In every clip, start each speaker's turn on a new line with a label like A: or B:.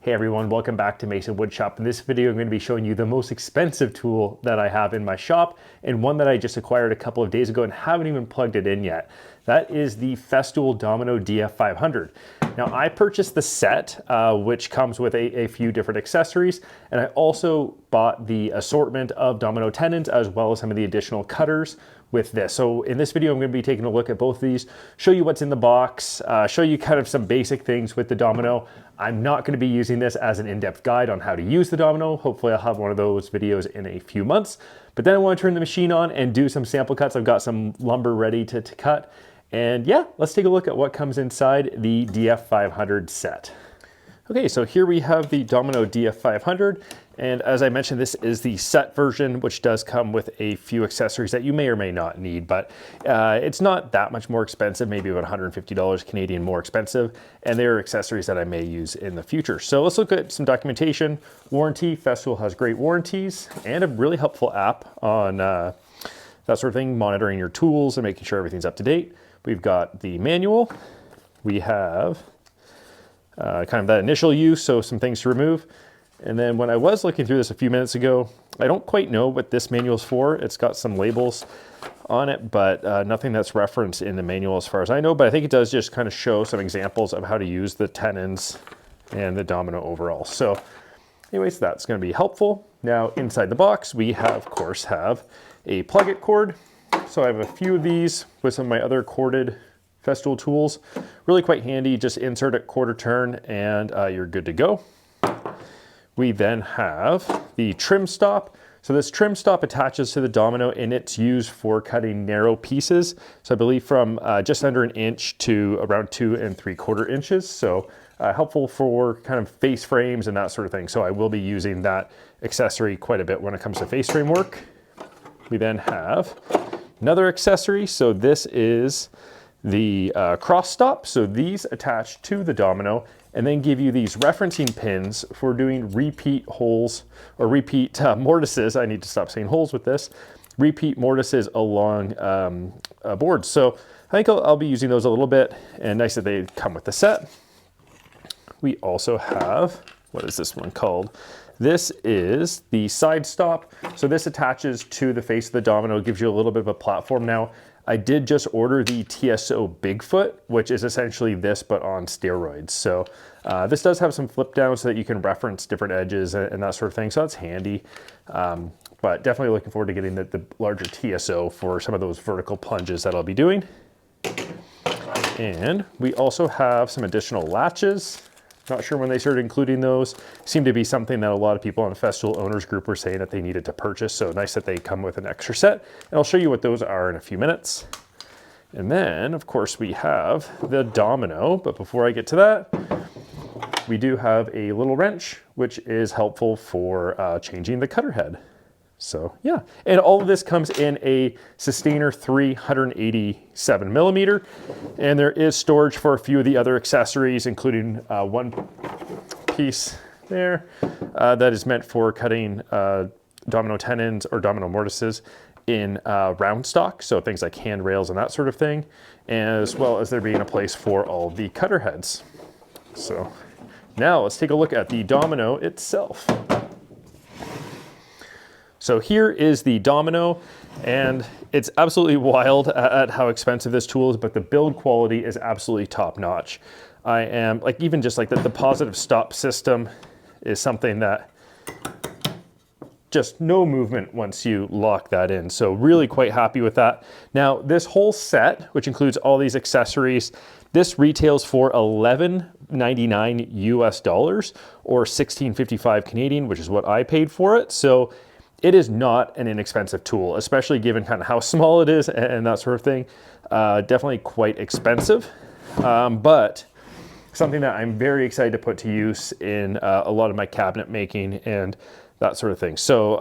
A: Hey everyone, welcome back to Mason Woodshop. In this video, I'm going to be showing you the most expensive tool that I have in my shop and one that I just acquired a couple of days ago and haven't even plugged it in yet. That is the Festool Domino DF 500. Now I purchased the set, which comes with a few different accessories, and I also bought the assortment of domino tenons as well as some of the additional cutters with this. So in this video, I'm going to be taking a look at both of these, show you what's in the box, show you kind of some basic things with the domino. I'm not going to be using this as an in-depth guide on how to use the domino. Hopefully I'll have one of those videos in a few months, but then I want to turn the machine on and do some sample cuts. I've got some lumber ready to cut. And yeah, let's take a look at what comes inside the DF 500 set. Okay, so here we have the Domino DF 500, and as I mentioned, this is the set version, which does come with a few accessories that you may or may not need, but it's not that much more expensive, maybe about $150 Canadian more expensive, and they are accessories that I may use in the future. So let's look at some documentation. Warranty, Festool has great warranties, and a really helpful app on that sort of thing, monitoring your tools and making sure everything's up to date. We've got the manual. We have kind of that initial use, so some things to remove. And then when I was looking through this a few minutes ago, I don't quite know what this manual is for. It's got some labels on it, but nothing that's referenced in the manual as far as I know. But I think it does just kind of show some examples of how to use the tenons and the domino overall. So anyways, that's going to be helpful. Now inside the box, we have, of course, have a plug-it cord. So I have a few of these with some of my other corded Festool tools. Really quite handy, just insert it quarter turn and you're good to go. We then have the trim stop. So this trim stop attaches to the domino and it's used for cutting narrow pieces. So I believe from just under 1 inch to around 2 3/4 inches. So helpful for kind of face frames and that sort of thing. So I will be using that accessory quite a bit when it comes to face frame work. We then have another accessory. So this is the cross stop. So these attach to the domino and then give you these referencing pins for doing repeat holes or repeat mortises. I need to stop saying holes with this. Repeat mortises along boards. So I think I'll be using those a little bit, and nice that they come with the set. We also have, what is this one called? This is the side stop. So this attaches to the face of the domino, gives you a little bit of a platform. Now, I did just order the TSO Bigfoot, which is essentially this, but on steroids. So this does have some flip down so that you can reference different edges and that sort of thing. So that's handy. But definitely looking forward to getting the larger TSO for some of those vertical plunges that I'll be doing. And we also have some additional latches. Not sure when they started including those. Seemed to be something that a lot of people on the Festool owners group were saying that they needed to purchase. So nice that they come with an extra set. And I'll show you what those are in a few minutes. And then of course we have the domino, but before I get to that, we do have a little wrench, which is helpful for changing the cutter head. So yeah, and all of this comes in a Sustainer 387 millimeter, and there is storage for a few of the other accessories, including one piece there that is meant for cutting domino tenons or domino mortises in round stock, so things like handrails and that sort of thing, as well as there being a place for all the cutter heads. So now let's take a look at the domino itself. So here is the domino, and it's absolutely wild at how expensive this tool is, but the build quality is absolutely top notch. I am like, even just like the positive stop system is something that just no movement once you lock that in. So really quite happy with that. Now this whole set, which includes all these accessories, this retails for $11.99 US dollars or $16.55 Canadian, which is what I paid for it. So it is not an inexpensive tool, especially given kind of how small it is and that sort of thing. Definitely quite expensive, but something that I'm very excited to put to use in a lot of my cabinet making and that sort of thing. So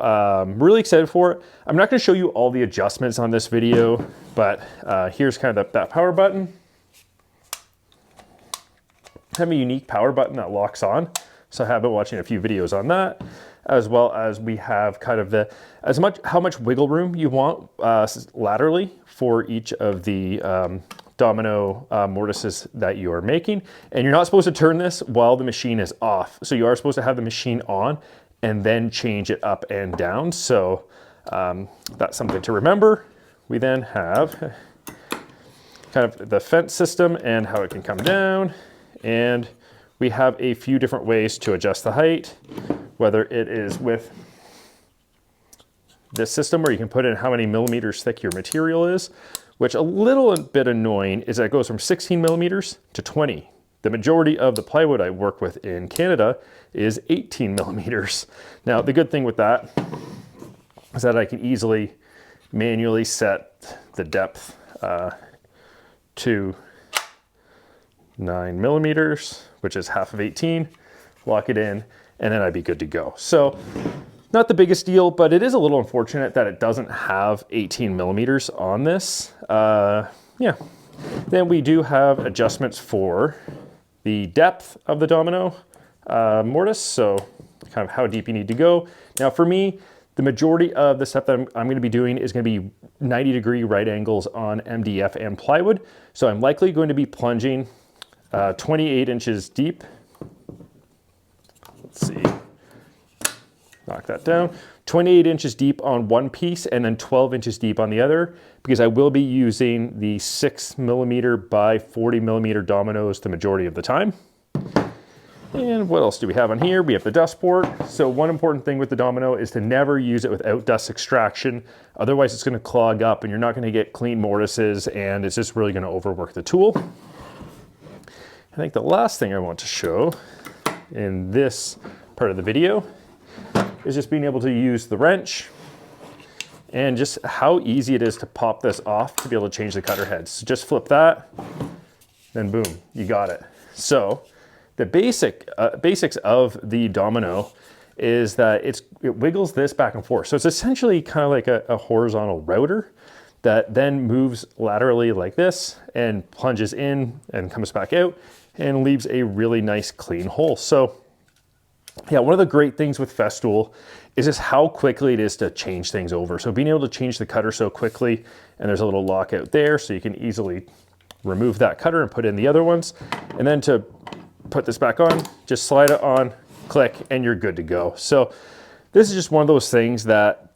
A: really excited for it. I'm not gonna show you all the adjustments on this video, but here's kind of that power button. I have a unique power button that locks on. So I have been watching a few videos on that, as well as we have kind of how much wiggle room you want laterally for each of the domino mortises that you are making. And you're not supposed to turn this while the machine is off. So you are supposed to have the machine on and then change it up and down. So that's something to remember. We then have kind of the fence system and how it can come down. And we have a few different ways to adjust the height, whether it is with this system where you can put in how many millimeters thick your material is, which a little bit annoying is that it goes from 16 millimeters to 20. The majority of the plywood I work with in Canada is 18 millimeters. Now, the good thing with that is that I can easily manually set the depth to 9 millimeters, which is half of 18, lock it in, and then I'd be good to go. So not the biggest deal, but it is a little unfortunate that it doesn't have 18 millimeters on this. Yeah. Then we do have adjustments for the depth of the domino mortise, so kind of how deep you need to go. Now for me, the majority of the stuff that I'm going to be doing is going to be 90-degree right angles on MDF and plywood. So I'm likely going to be plunging 28 inches deep. Let's see, knock that down. 28 inches deep on one piece and then 12 inches deep on the other, because I will be using the 6 millimeter by 40 millimeter dominoes the majority of the time. And what else do we have on here? We have the dust port. So one important thing with the domino is to never use it without dust extraction. Otherwise it's going to clog up and you're not going to get clean mortises, and it's just really going to overwork the tool. I think the last thing I want to show in this part of the video is just being able to use the wrench and just how easy it is to pop this off to be able to change the cutter heads. So just flip that, then boom, you got it. So the basics of the domino is that it wiggles this back and forth. So it's essentially kind of like a horizontal router that then moves laterally like this and plunges in and comes back out and leaves a really nice clean hole. So yeah, one of the great things with Festool is just how quickly it is to change things over. So being able to change the cutter so quickly, and there's a little lockout there so you can easily remove that cutter and put in the other ones. And then to put this back on, just slide it on, click, and you're good to go. So this is just one of those things that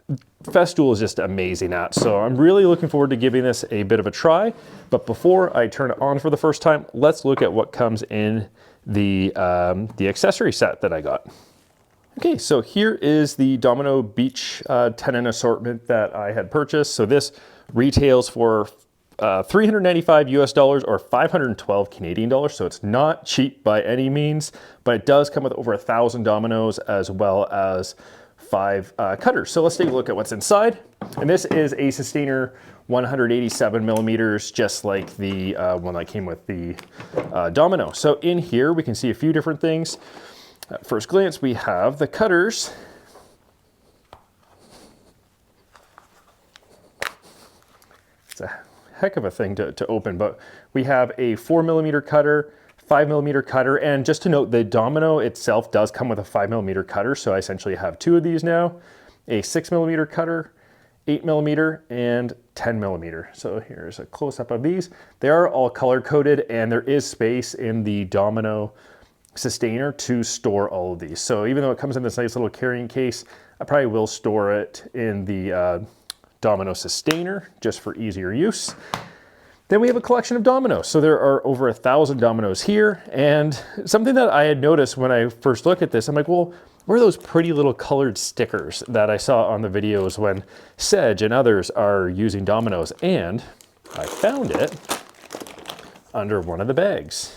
A: Festool is just amazing at. So I'm really looking forward to giving this a bit of a try. But before I turn it on for the first time, let's look at what comes in the accessory set that I got. Okay, so here is the Domino Beach tenon assortment that I had purchased. So this retails for $395 US or 512 Canadian dollars. So it's not cheap by any means, but it does come with over 1,000 dominoes as well as 5 cutters. So let's take a look at what's inside. And this is a Sustainer 187 millimeters, just like the one that came with the domino. So in here we can see a few different things. At first glance, we have the cutters. It's a heck of a thing to open, but we have a 4 millimeter cutter, 5 millimeter cutter, and just to note, the domino itself does come with a 5 millimeter cutter, so I essentially have 2 of these now, a 6 millimeter cutter, 8 millimeter, and 10 millimeter. So here's a close-up of these. They are all color-coded, and there is space in the domino Sustainer to store all of these. So even though it comes in this nice little carrying case, I probably will store it in the domino Sustainer just for easier use. Then we have a collection of dominoes. So there are over 1,000 dominoes here. And something that I had noticed when I first looked at this, I'm like, well, where are those pretty little colored stickers that I saw on the videos when Sedge and others are using dominoes? And I found it under one of the bags.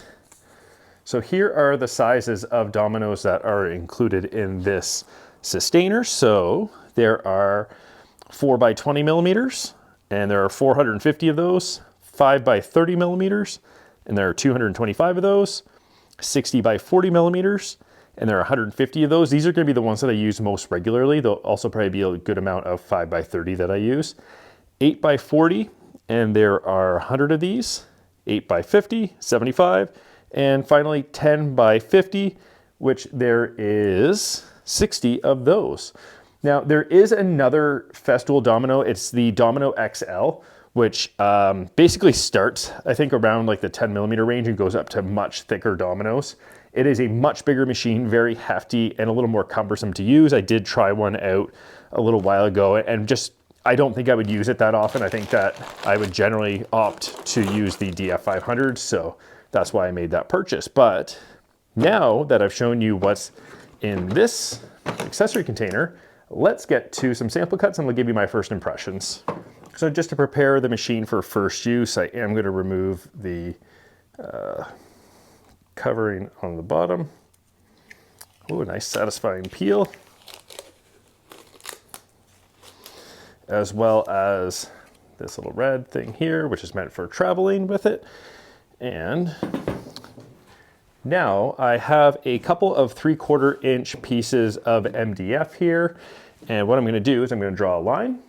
A: So here are the sizes of dominoes that are included in this Sustainer. So there are 4 by 20 millimeters, and there are 450 of those, 5 by 30 millimeters, and there are 225 of those, 60 by 40 millimeters, and there are 150 of those. These are going to be the ones that I use most regularly. There'll also probably be a good amount of 5 by 30 that I use. 8 by 40, and there are 100 of these, 8 by 50, 75, and finally 10 by 50, which there is 60 of those. Now there is another Festool domino. It's the Domino XL, which basically starts, I think, around like the 10 millimeter range and goes up to much thicker dominoes. It is a much bigger machine, very hefty and a little more cumbersome to use. I did try one out a little while ago and just, I don't think I would use it that often. I think that I would generally opt to use the DF500, so that's why I made that purchase. But now that I've shown you what's in this accessory container, let's get to some sample cuts and I'll give you my first impressions. So just to prepare the machine for first use, I am going to remove the covering on the bottom. Oh, a nice satisfying peel. As well as this little red thing here, which is meant for traveling with it. And now I have a couple of 3/4 inch pieces of MDF here. And what I'm going to do is I'm going to draw a line.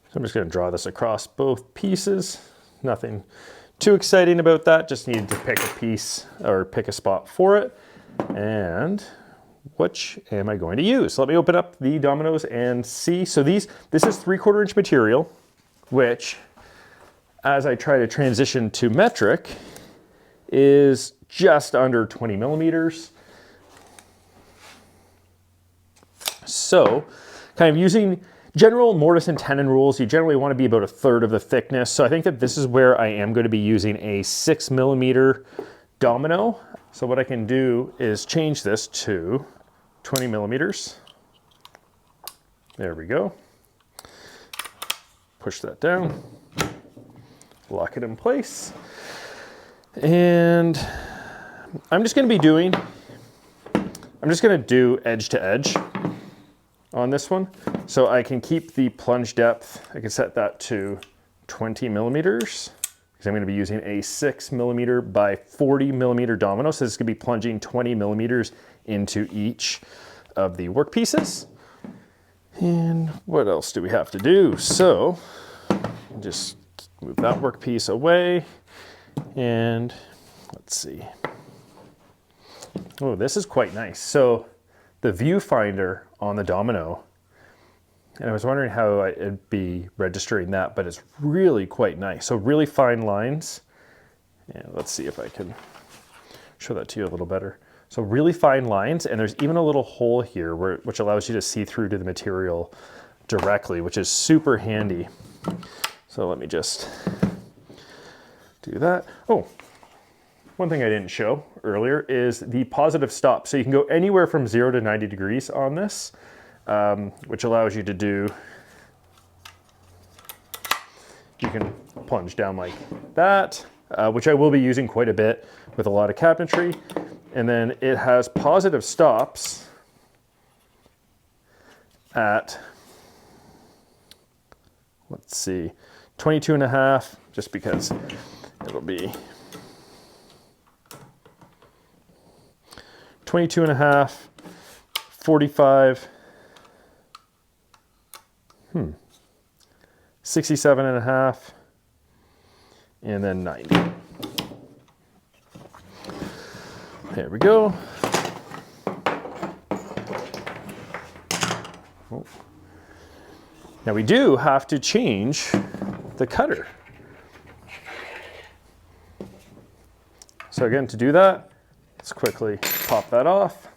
A: So I'm just going to draw this across both pieces. Nothing too exciting about that. Just needed to pick a piece or pick a spot for it. And which am I going to use? So let me open up the dominoes and see. So this is 3/4 inch material, which as I try to transition to metric is just under 20 millimeters. So kind of using general mortise and tenon rules, you generally want to be about 1/3 of the thickness. So I think that this is where I am going to be using a 6 millimeter domino. So what I can do is change this to 20 millimeters. There we go. Push that down, lock it in place. And I'm just going to do edge to edge on this one. So I can keep the plunge depth. I can set that to 20 millimeters because I'm going to be using a 6 millimeter by 40 millimeter domino. So this is going to be plunging 20 millimeters into each of the work pieces. And what else do we have to do? So just move that work piece away and let's see. Oh, this is quite nice. So the viewfinder on the domino, and I was wondering how I'd be registering that, but it's really quite nice. So really fine lines. And let's see if I can show that to you a little better. So really fine lines, and there's even a little hole here which allows you to see through to the material directly, which is super handy. So let me just do that. Oh, one thing I didn't show earlier is the positive stop. So you can go anywhere from 0 to 90 degrees on this, which allows you to do, you can plunge down like that, which I will be using quite a bit with a lot of cabinetry. And then it has positive stops at, let's see, 22.5, just because it'll be 22.5, 45, 67.5, and then 90. There we go. Oh. Now we do have to change the cutter. So again, to do that, let's quickly pop that off.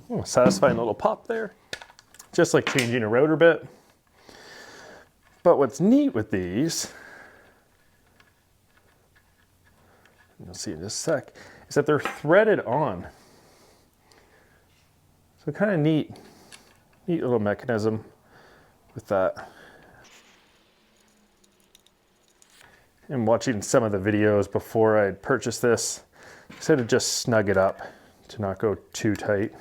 A: Oh, satisfying little pop there. Just like changing a router bit. But what's neat with these, you'll see in just a sec, is that they're threaded on. So kind of neat little mechanism with that. And watching some of the videos before I purchased this, I decided to just snug it up to not go too tight.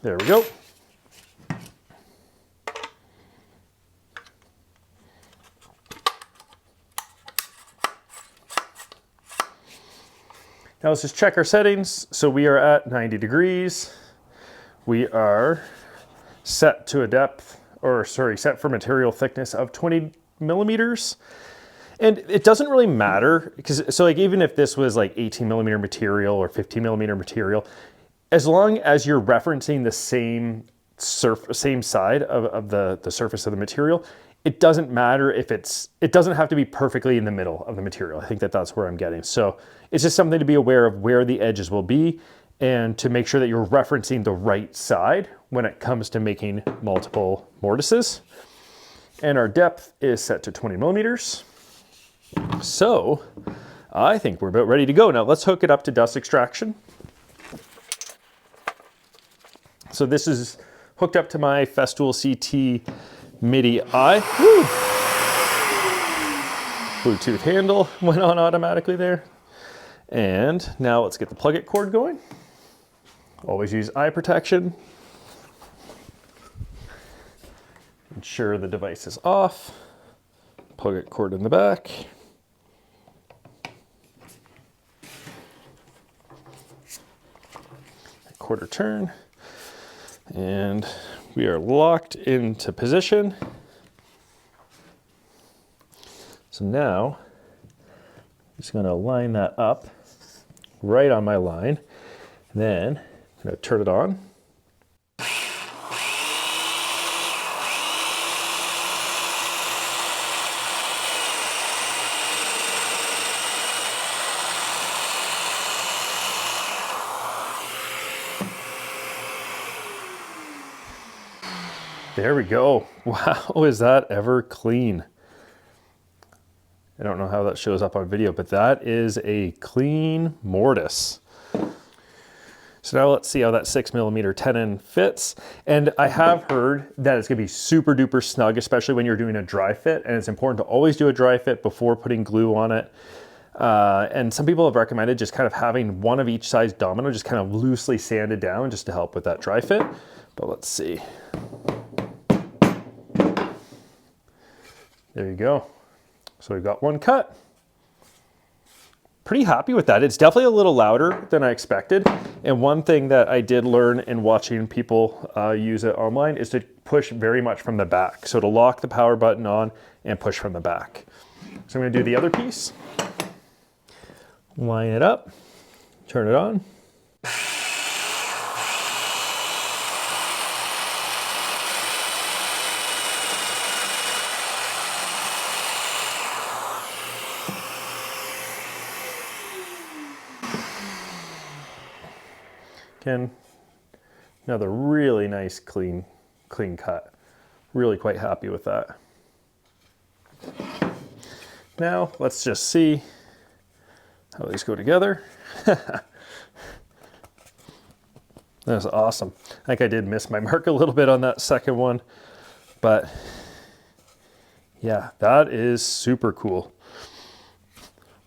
A: There we go. Now let's just check our settings. So we are at 90 degrees. We are set to a depth, or sorry, set for material thickness of 20 millimeters. And it doesn't really matter because, so like, even if this was like 18mm material or 15mm material, as long as you're referencing the same side of the surface of the material, it doesn't matter if it doesn't have to be perfectly in the middle of the material. I think that's where I'm getting. So it's just something to be aware of where the edges will be and to make sure that you're referencing the right side when it comes to making multiple mortises. And our depth is set to 20mm. So I think we're about ready to go. Now let's hook it up to dust extraction. So this is hooked up to my Festool CT MIDI eye. Woo! Bluetooth handle went on automatically there. And now let's get the plug-it cord going. Always use eye protection. Ensure the device is off. Plug-it cord in the back. Quarter turn. And we are locked into position. So now, I'm just gonna line that up right on my line. Then I'm gonna turn it on. There we go. Wow, is that ever clean? I don't know how that shows up on video, but that is a clean mortise. So now let's see how that 6mm tenon fits. And I have heard that it's gonna be super duper snug, especially when you're doing a dry fit. And it's important to always do a dry fit before putting glue on it. And some people have recommended just kind of having one of each size domino just kind of loosely sanded down just to help with that dry fit. But let's see. There you go. So we've got one cut. Pretty happy with that. It's definitely a little louder than I expected. And one thing that I did learn in watching people use it online is to push very much from the back. So to lock the power button on and push from the back. So I'm gonna do the other piece. Line it up, turn it on. Again, another really nice clean cut. Really quite happy with that. Now let's just see how these go together. That's awesome. I think I did miss my mark a little bit on that second one, but yeah, that is super cool.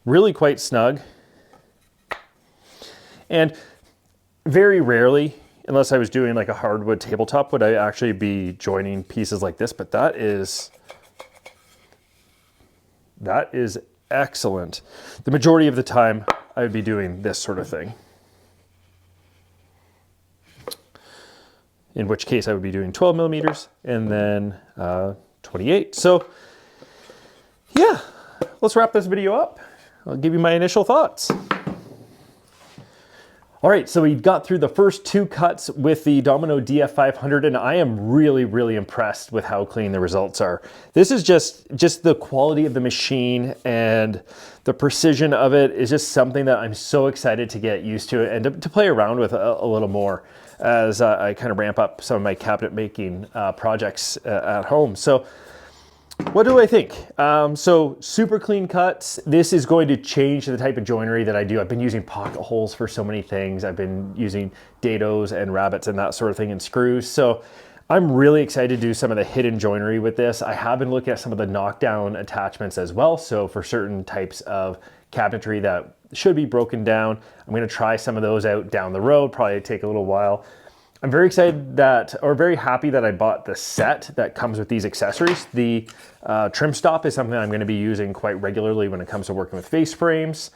A: Really quite snug. And very rarely, unless I was doing like a hardwood tabletop, would I actually be joining pieces like this, but that is excellent. The majority of the time, I would be doing this sort of thing. In which case I would be doing 12mm and then 28. So yeah, let's wrap this video up. I'll give you my initial thoughts. All right, so we got through the first two cuts with the Domino DF 500, and I am really, really impressed with how clean the results are. This is just the quality of the machine and the precision of it is just something that I'm so excited to get used to and to play around with a little more as I kind of ramp up some of my cabinet making projects at home. So what do I think? So super clean cuts. This is going to change the type of joinery that I do. I've been using pocket holes for so many things. I've been using dados and rabbets and that sort of thing and screws. So I'm really excited to do some of the hidden joinery with this. I have been looking at some of the knockdown attachments as well. So for certain types of cabinetry that should be broken down, I'm gonna try some of those out down the road, probably take a little while. I'm very excited that, or very happy that I bought the set that comes with these accessories. The trim stop is something I'm gonna be using quite regularly when it comes to working with face frames.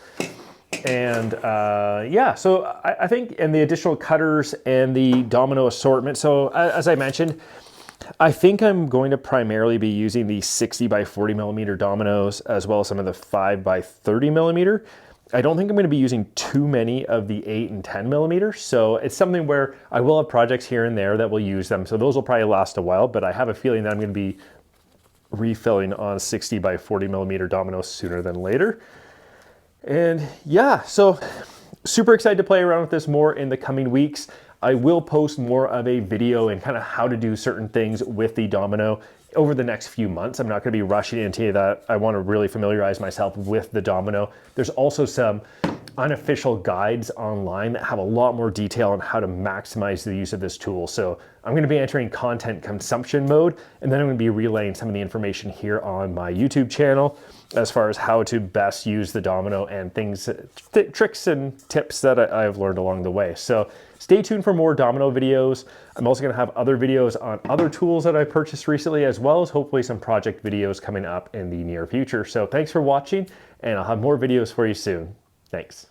A: And yeah, so I think, and the additional cutters and the domino assortment. So as I mentioned, I think I'm going to primarily be using the 60 by 40 millimeter dominoes as well as some of the 5 by 30 millimeter. I don't think I'm going to be using too many of the 8 and 10 millimeter. So it's something where I will have projects here and there that will use them. So those will probably last a while, but I have a feeling that I'm going to be refilling on 60 by 40 millimeter dominoes sooner than later. And yeah, so super excited to play around with this more in the coming weeks. I will post more of a video and kind of how to do certain things with the domino over the next few months. I'm not going to be rushing into that. I want to really familiarize myself with the domino. There's also some unofficial guides online that have a lot more detail on how to maximize the use of this tool. So I'm going to be entering content consumption mode, and then I'm going to be relaying some of the information here on my YouTube channel as far as how to best use the domino and things, tricks and tips that I've learned along the way. So stay tuned for more domino videos. I'm also going to have other videos on other tools that I purchased recently, as well as hopefully some project videos coming up in the near future. So thanks for watching, and I'll have more videos for you soon. Thanks.